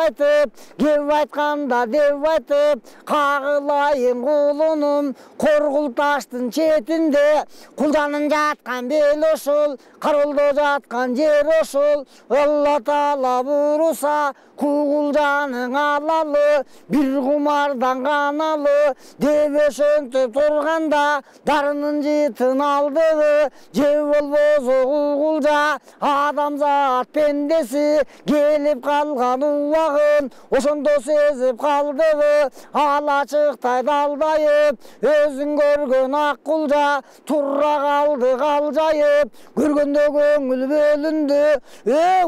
Speaker 1: айтканда деп айтып, кагылайын кулунум, коргул таштын четинде, кулданын жаткан бел ошол, каролдо жаткан жер ошол, Алла Таала буруса, кугулжаның алалы, бир кумардан каналы, деп ошентип турганда, дарынын жытын алдыбы, же болбосо кугулжа, адамзат пендеси, келип калган убагын, ошондо сезип калдыбы, алачыктай далдайып, өзүн көргөн аккулжа, тура калды калжайып, көргөндө көңүл бөлүндү,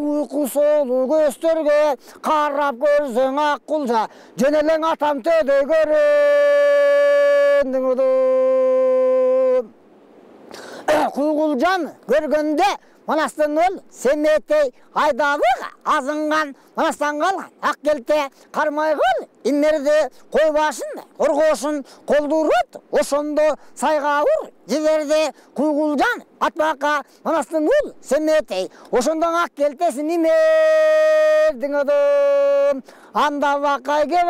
Speaker 1: уйку солуу көстөргө, карап көрсөң аккулжа, жөн элең атам төдө көрөндүң удум. Кугулжаны көргөндө манастын ол Семетей айдабыга азынган манастан калган ак келте кармайгыл иммерде кой башында коргошун колдурот, ошондо сайга ур жиберди Кугулжан атбакка манастын ол Семетей ошондон ак келтесин имердиң одум. Анда Бакай кеп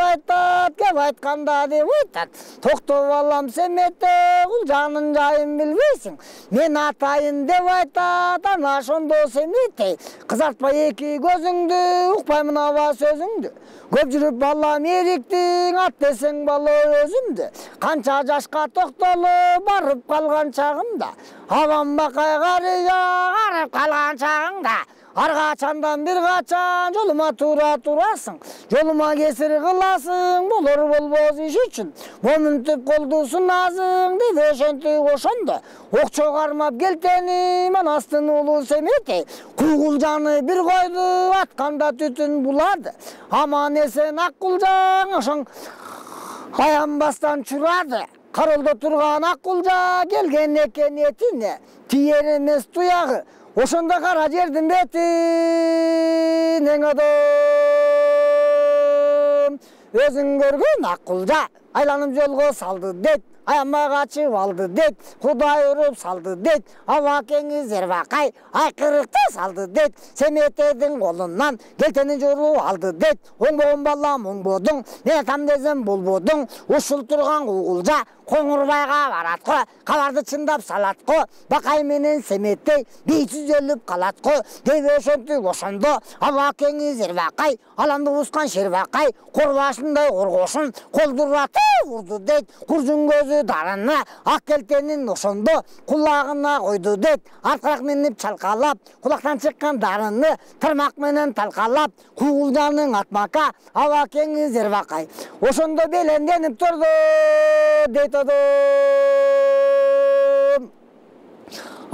Speaker 1: айтканда деп айтат, токто балам Семетей, Кулжанын жайын билбейсиң, мен атайын деп айтат, ана ошондо Семетей, кызартпай эки көзүңдү, укпаймын аба сөзүңдү, көп жүрүп балам эриктиң, ат десең бала өзүмдү, канча жашка токтолуп барып калган чагымда, абам Бакай карыя карып калган чагыңда, ар качандан бир качан жолума туура турасың, жолума кесир кыласың, болор болбос иш үчүн, момунтип колду сунасың, деп ошентип ошондо, окчо кармап келтени манастын уулу Семетей, Кугулжаны бир койду, атканда түтүн булады, аман эсен Аккулжаң ошоң аянбастан чурады, каролдо турган Аккулжа келген экен этине, тиер эмес туягы, ошондо кара жердин бетинен одум. Өзүң көргөн Аккулжа айланып жолго салды дейт, аямай качып алды дейт, Кудай уруп салды дейт, аба кеңиз Нербакай айкырыкты салды дейт, Семетейдин колунан келтени журуу алды дейт, оңбогон балам оңбодуң, мен атам десем болбодуң, ушул турган Кугулжа Коңурбайга барат го, кабарды чындап салат го, Бакай менен Семетей бийсиз өлүп калат го, деп ошентип ошондо аба кеңиз Нербакай, аламды бускан Шербакай, корбашындай коргошун колдуратып урду дейт, куржун көзү көзі дарыны, ақ келтенін ошондо құлағына қойды дейт. Артқарақ меніп чалқалап, құлақтан шыққан дарыны тырмақ менен талқалап, қуғылданың атмака, ава кеңі зербақай. Ошондо беленденіп тұрды дейт одым.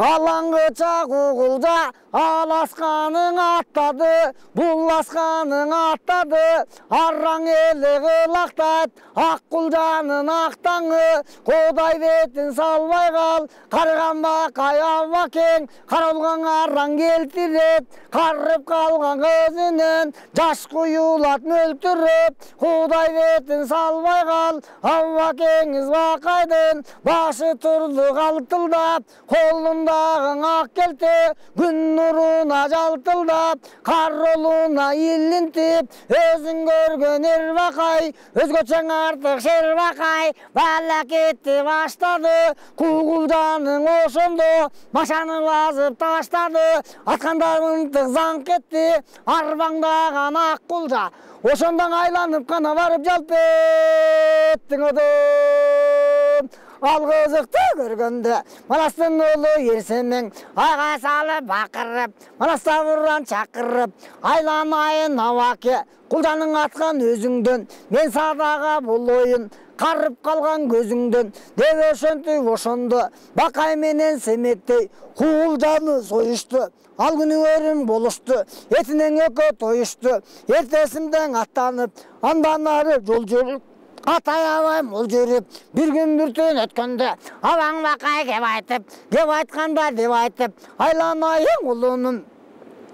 Speaker 1: Алаңғыча қуғылда аласқаның аттады, бұлласқаның аттады, арраң елі қылақтайт, ақ құлданын ақтаңы, қодай бетін салбай қал, қарған бақай ава кең, қаролған арраң келтірет, қарып қалған көзінен, жаш құйылат мөлтіріп, қодай бетін салбай қал, ава кеңіз бақайдың, башы тұрды қалтылдап, қолындағың ақ келте, күн нұрына жалтылдап, қаролуна илінтіп, өзің көрген ербақай, өзгөчең артық шербақай, бәлі кетті баштады, қуғылданың ошондо, машаны басып таштады, атқандарын заң кетті, арбаңдаған ақ құлжа, ошондан айланып қана барып жалп еттің одым. Ал қызықты көргенде, Манастың ұлы ерсемен, айға салып бақырып, Манаста бұран чақырып, айланайын аваке, құлжаның атқан өзіңден, мен садаға бұл ойын, қарып қалған көзіңден, деп өшінті ошонды, бақай менен семеттей, құлжаны сойышты, ал күні өрім болышты, етінен өкі тойышты, ертесімден аттанып, андан ары жол жүріп, атай авай мол жүріп, бір күн бір түн өткенде, аваң бақай кеп айтып, деп айтқанда деп айтып, айланайын ұлының.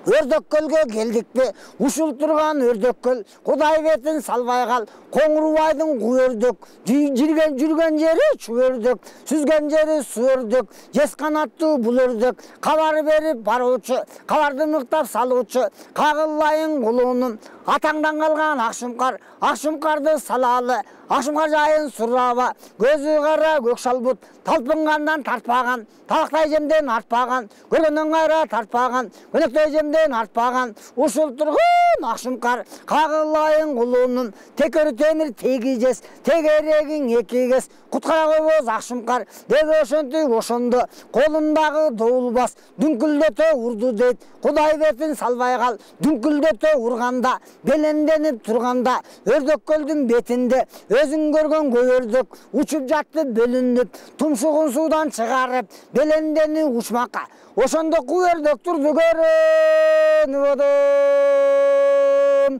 Speaker 1: Өрдөккөлге келдік бе, ұшыл тұрған өрдөккөл, құдай бетін салбай қал, Қоңырбайдың құйырдық, жүрген жері шүрдік, сүзген жері сүрдік, жес қанатты бұлырдық, қабар беріп барушы, қабарды мұқтап салушы, қағылайын құлының, атаңдан қалған ақшымқар, ақшымқарды салалы, ақшымқар жайын сұрава, көзі қара көк шалбұт, талпынғандан тартпаған, талақтай жемден артпаған, көргеннен қайра тартпаған, көнектай жемден артпаған, ұшыл тұрғын ақшымқар, қағылайын құлының, текері темір тегізес, тегерегің екегес, құтқара қойбоз ақшымқар, деп өшінті ошынды, қолындағы доулбас, дүңкілдете ұрды дейд, құдай бетін салбай қал, дүңкілдете ұрғанда, беленденіп тұрғанда, өрдөккөлдің бетінде, өзің көрген көйөрдік, ұшып жатты бөлініп, тұмшығын судан шығарып, белендені ұшмаққа, ошонда көйөрдік тұрды көрініп одым.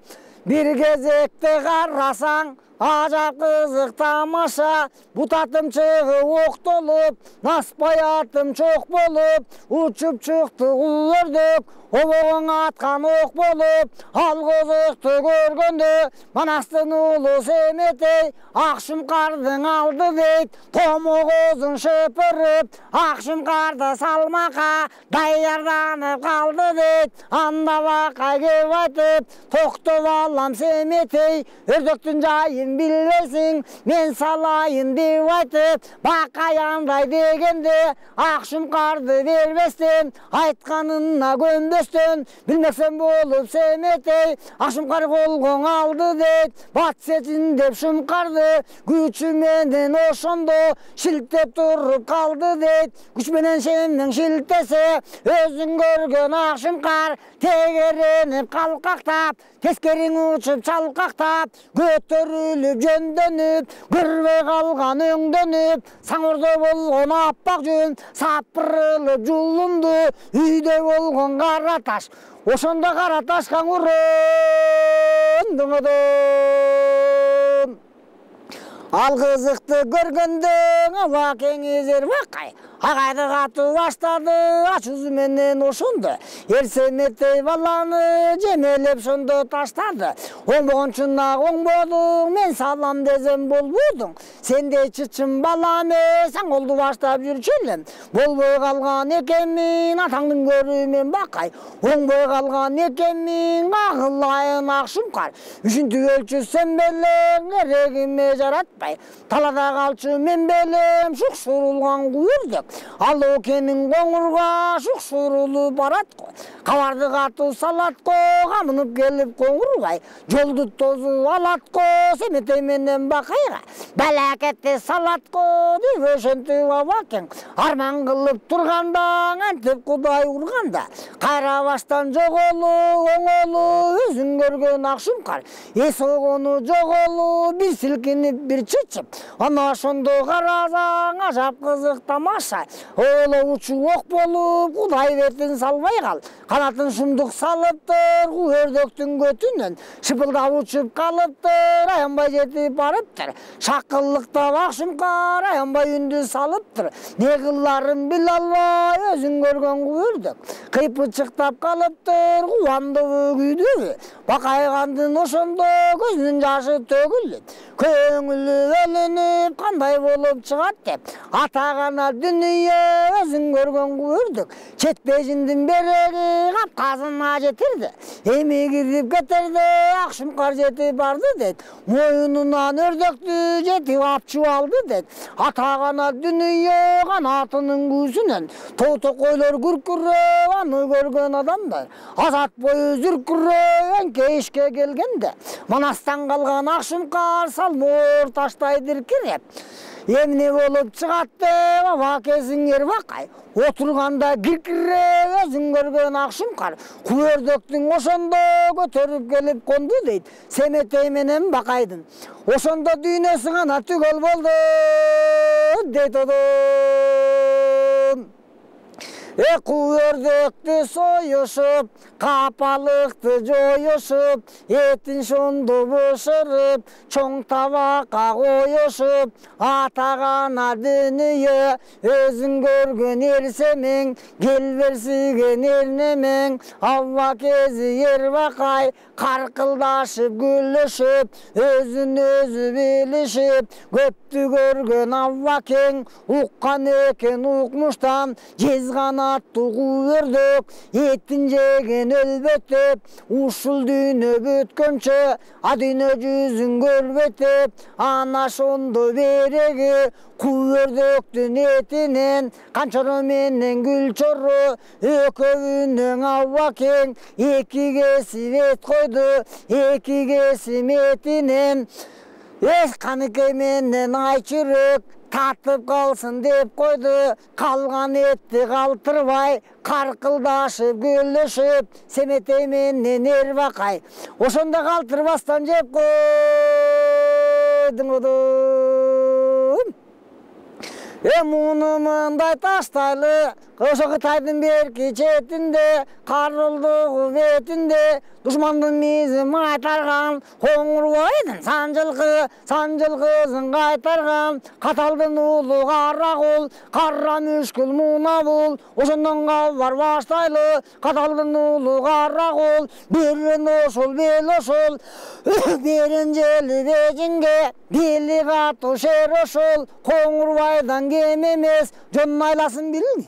Speaker 1: Bir кезекті қарасаң, ажап қызық тамаша, бұтатым чығы оқтолып, наспай атым чоқ болып, ұшып шықты өрдік, обоғың атқан оқ болып, ал қызықты көргенде, Манастың ұлы семетей, ақшымқардың алды дейд, томоғызын шөпіріп, ақшымқарды салмақа, даярданып қалды дейд, анда бақай кеп айтып, тоқтып алам семетей, өрдөктің жайын білесің, мен салайын деп айтып, бақай андай дегенде, ақшымқарды бербестен, айтқанына көнбестен, білмексен болып семетей, ақшымқар қолғың алды дейд, бат сетін деп шымқарды, күшіменен ошондо шілтеп тұрып қалды дейд, күшменен шемнің шілтесі, өзің көрген ақшымқар, тегереніп қалқақтап, тескерің ұшып чалқақтап, көтеріліп жөнденіп, көрбей қалған өңденіп, саңырды болған аппақ жүн, сапырылып жулынды, үйде болған қара таш, ошонда қара ташқан ұрындың одым. Ал қызықты көргендің ала кеңезер бақай, ағайды қату баштады, ач үзіменен ошонды, ерсеметтей баланы жемелеп шонды таштады. Оңбоғыншына оңбодың, мен салам дезем болбудың, сендей чычым баламе, саң олды баштап жүрчелем. Болбой қалған екенмін, атаңдың көрімен бақай, оңбой қалған екенмін, ағылайын ақшымқар, үшінті өлчі сен белең, ерегіме жаратпай. бакай. Талада калчу мен белем шукшурулган күйөрдөк. Ал окенин коңурга шукшурулуп барат го. Кабарды катуу салат го, камынып келип коңургай. Жолду тозу алат го, семетей менен бакайга. Балакетти салат го, деп ошентип абакең. Арман кылып турганда, антип Кудай урганда. Кайра баштан жоголу, оңолу, өзүң көргөн акшумкар. Эс огону жоголу, бир силкинип, бир чычып. Ана ошондо карасаң, ажап кызык тамаша. Оолоочу ок болуп, Кудай бетин салбай кал. Канатын шумдук салыптыр, күйөрдөктүн көтүнөн. Шыпылдап учуп калыптыр, аянбай жетип барыптыр. Шакылыктап акшумкар, аянбай үндү салыптыр. Не кылларын биле албай, өзүң көргөн күйөрдөк. Кыйпычыктап калыптыр, кубандыбы күйдүбү. Бакайгандын ошондо көзүнүн жашы төгүлүп. Көңүлү өлүнүп, кандай болуп чыгат деп. Атагана дүнүйө, өзүң көргөн күйөрдөк. Чет бежиндин береги капказына жетирди. Эми кирип кетерде, акшумкар жетип барды дейт. Моюнунан өрдөктү жетип апчып алды дейт. Атагана дүнүйө канатынын күүсүнөн. Тоотокойлор күркүрөп, аны көргөн адамдар. Азат бою зүркүрөп, ишке келгенде. Манастан калган акшумкар салмоор таштай диркиреп. Эмне болуп чыгат деп абакесиңер бакай. Отурганда киркиреп, өзүң көргөн акшумкар. Күйөрдөктүн ошондо көтөрүп келип конду дейт. Семетей менен бакайдын. Ошондо дүйнөсү гана түгөл болду дейт одон. Күйөрдөктү союшуп, капалыкты жоюшуп, этин шондо бышырып, чоң табакка коюшуп, атагана дүнүйө, өзүң көргөн эрсемең, келберсиген эрнемең, абба кези ербакай, каркылдашып гүлүшүп, өзүн өзү билишип, көптү көргөн аббакең, уккан экен укмуштан, жезган аттуу күйөрдөк, этин жеген өлбөтөп, ушул дүйнө бүткөнчө, а дүйнө жүзүн көрбөтөп, ана ошондо береги, күйөрдөктүн этинен, канчоро менен гүлчору, экөөнүң аббакең, эки кесип эт койду, эки кесип этинен, каныкей менен айчүрөк, татып калсын деп койду, калган этти калтырбай, каркылдашып гүлүшүп, семетей менен эрбакай. Ошондо калтырбастан жеп койдуң одон. Муну мындай таштайлы, ошо Кытайдын берки четинде, карылдыгы бетинде, душмандын мизин майтарган, Коңурбайдын санжылкызын кайтарган, Каталдын уулу Каракул, кара мүшкүл Мунабул, ошондон кабар баштайлы, Каталдын уулу Каракул, берин ошол бел ошол, берин жели бежинге, бели катуу шер ошол, Коңурбайдан кем эмес, жонун айласын билин,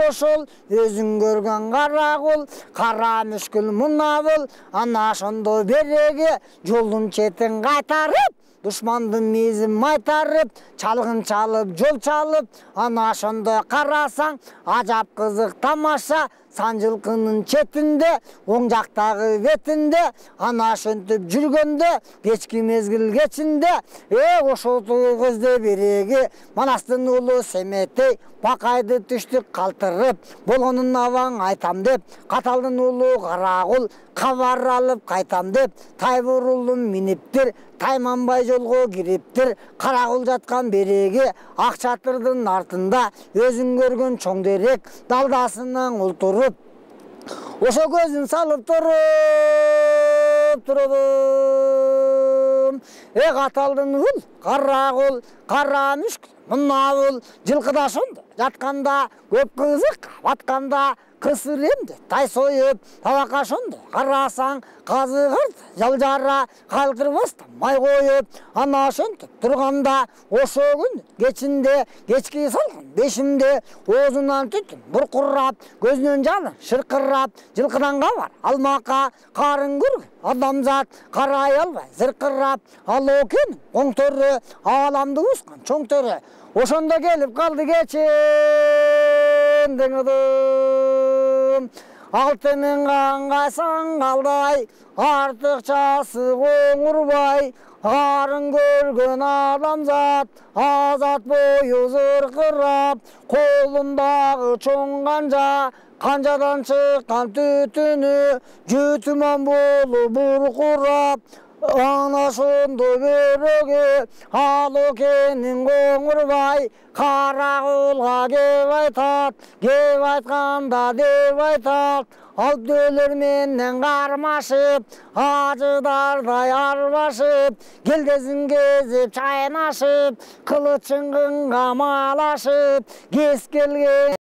Speaker 1: ошол, өзүң көргөн Каракул, кара мүшкүл Мунабул, ана ошондо береги, жолдун четин кайтарып, душмандын мизин майтарып, чалгын чалып, жол чалып, ана ошондо карасаң, ажап кызык тамаша, санжылкынын четинде, оң жактагы бетинде, ана ошентип жүргөндө, кечки мезгил кечинде, ошол көздө береги, Манастын уулу Семетей, бакайды түштүк калтырып, болгонун абаң айтам деп, Каталдын уулу Каракул, кабар алып кайтам деп, Тайбурулдун миниптир, Тайманбай жолго кириптир, Каракул жаткан береги, ак чатырдын артында, өзүң көргөн чоң дерек, далдасынан ултуруп, ошо көзүн салып турдум. Каталдын уулу Каракул, кара мүшкүл Мунабул, жылкыда ошондо жатканда көп кызык, батканда кысыр эмди, тай союп, табакка ошондо карасаң, казыгырды, жалжара калтырбастан май коюп, ана ошентип турганда, ошо күн кечинде кечки салкын бешімде оозунан түтін бұрқырап, көзінен жалы шырқырап, жылқыдан хабар алмаққа қарын көрген адамзат қарай албай зырқырап, ал окенің оң төрі аламды ұсқан чоң төрі. Ошонда келіп қалды кечен деңідім. Алтының қанға саңғалдай, артықшасы қоңырбай, арын көрген адамзат, азат бойы зырқырап, қолындағы чоң қанжа, қанжадан шыққан түтіні, жүтіман болып бұрқырап, ана сондай бөріге, ал екенің қоңырбай, қарақұлға кеп айтат, кеп айтқанда деп айтат, алып өлерменен қармашып, ажыдардай арбашып, келдесін кезіп чайнашып, қылычын қыңға малашып, кез келген